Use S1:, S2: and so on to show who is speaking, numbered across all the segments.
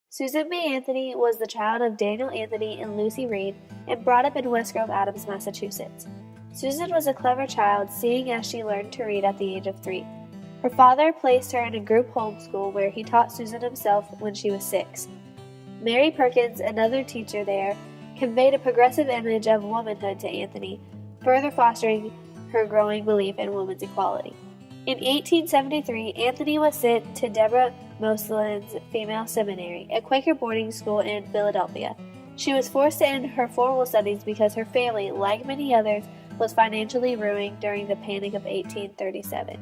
S1: Susan B. Anthony was the child of Daniel Anthony and Lucy Reed and brought up in West Grove, Adams, Massachusetts. Susan was a clever child, seeing as she learned to read at the age of 3. Her father placed her in a group homeschool where he taught Susan himself when she was 6. Mary Perkins, another teacher there, conveyed a progressive image of womanhood to Anthony, further fostering her growing belief in women's equality. In 1873, Anthony was sent to Deborah Moslin's Female Seminary, a Quaker boarding school in Philadelphia. She was forced to end her formal studies because her family, like many others, was financially ruined during the Panic of 1837.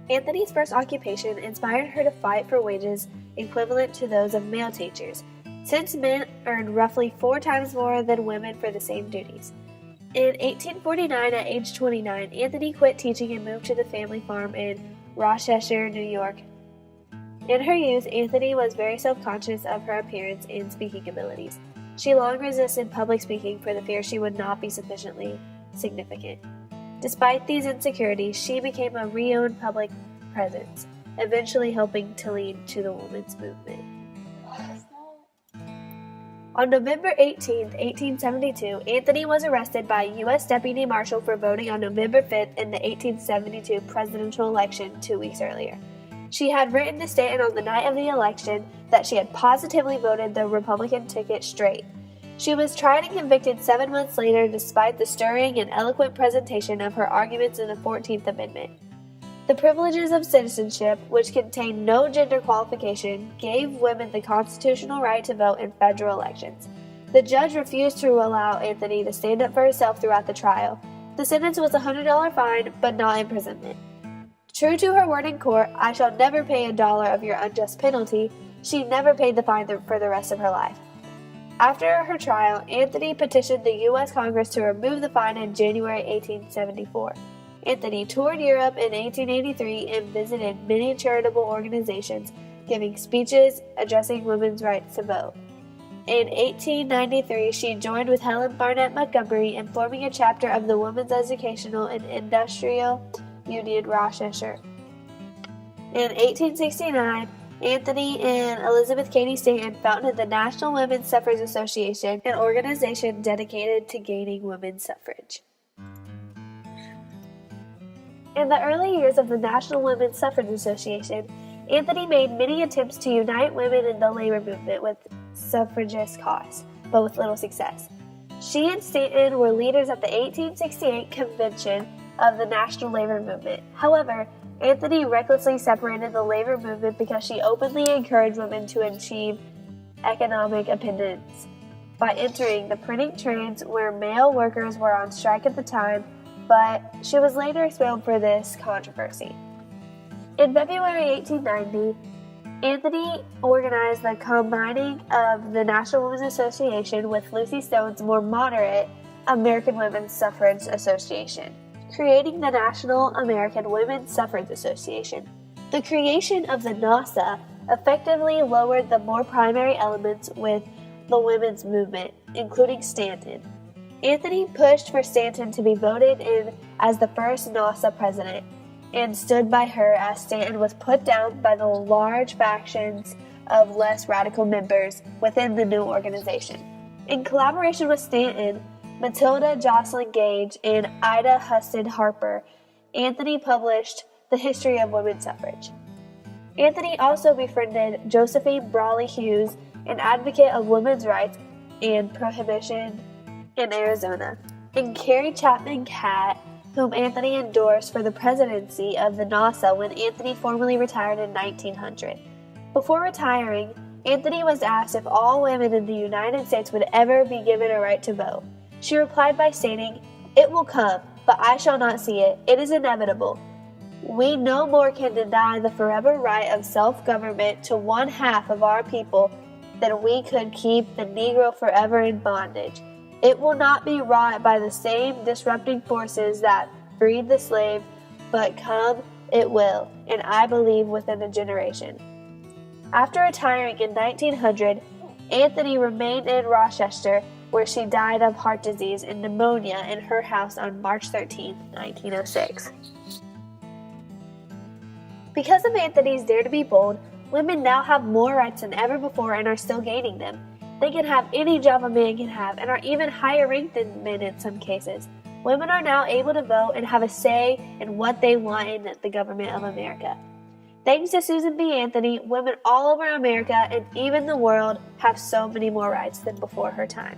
S1: Anthony's first occupation inspired her to fight for wages equivalent to those of male teachers, since men earned roughly 4 times more than women for the same duties. In 1849, at age 29, Anthony quit teaching and moved to the family farm in Rochester, New York. In her youth, Anthony was very self-conscious of her appearance and speaking abilities. She long resisted public speaking for the fear she would not be sufficiently significant. Despite these insecurities, she became a renowned public presence, eventually helping to lead to the women's movement. On November 18, 1872, Anthony was arrested by a U.S. Deputy Marshal for voting on November 5th in the 1872 presidential election 2 weeks earlier. She had written to Stanton on the night of the election that she had positively voted the Republican ticket straight. She was tried and convicted 7 months later despite the stirring and eloquent presentation of her arguments in the 14th Amendment. The privileges of citizenship, which contained no gender qualification, gave women the constitutional right to vote in federal elections. The judge refused to allow Anthony to stand up for herself throughout the trial. The sentence was a $100 fine, but not imprisonment. True to her word in court, "I shall never pay $1 of your unjust penalty," she never paid the fine for the rest of her life. After her trial, Anthony petitioned the U.S. Congress to remove the fine in January 1874. Anthony toured Europe in 1883 and visited many charitable organizations, giving speeches addressing women's rights to vote. In 1893, she joined with Helen Barnett Montgomery in forming a chapter of the Women's Educational and Industrial Union Rochester. In 1869, Anthony and Elizabeth Cady Stanton founded the National Women's Suffrage Association, an organization dedicated to gaining women's suffrage. In the early years of the National Women's Suffrage Association, Anthony made many attempts to unite women in the labor movement with suffragist cause, but with little success. She and Stanton were leaders at the 1868 convention of the National Labor Movement. However, Anthony recklessly separated the labor movement because she openly encouraged women to achieve economic independence by entering the printing trades where male workers were on strike at the time, but she was later expelled for this controversy. In February 1890, Anthony organized the combining of the National Women's Association with Lucy Stone's more moderate American Women's Suffrage Association, creating the National American Women's Suffrage Association. The creation of the NAWSA effectively lowered the more primary elements with the women's movement, including Stanton. Anthony pushed for Stanton to be voted in as the first NAWSA president, and stood by her as Stanton was put down by the large factions of less radical members within the new organization. In collaboration with Stanton, Matilda Jocelyn Gage, and Ida Husted Harper, Anthony published The History of Women's Suffrage. Anthony also befriended Josephine Brawley Hughes, an advocate of women's rights and prohibition in Arizona, and Carrie Chapman Catt, whom Anthony endorsed for the presidency of the NAWSA when Anthony formally retired in 1900. Before retiring, Anthony was asked if all women in the United States would ever be given a right to vote. She replied by stating, "It will come, but I shall not see it. It is inevitable. We no more can deny the forever right of self-government to one half of our people than we could keep the Negro forever in bondage. It will not be wrought by the same disrupting forces that freed the slave, but come it will, and I believe within a generation." After retiring in 1900, Anthony remained in Rochester, where she died of heart disease and pneumonia in her house on March 13, 1906. Because of Anthony's dare to be bold, Women now have more rights than ever before and are still gaining them. They can have any job a man can have and are even higher ranked than men in some cases. Women are now able to vote and have a say in what they want in the government of America. Thanks to Susan B. Anthony, women all over America and even the world have so many more rights than before her time.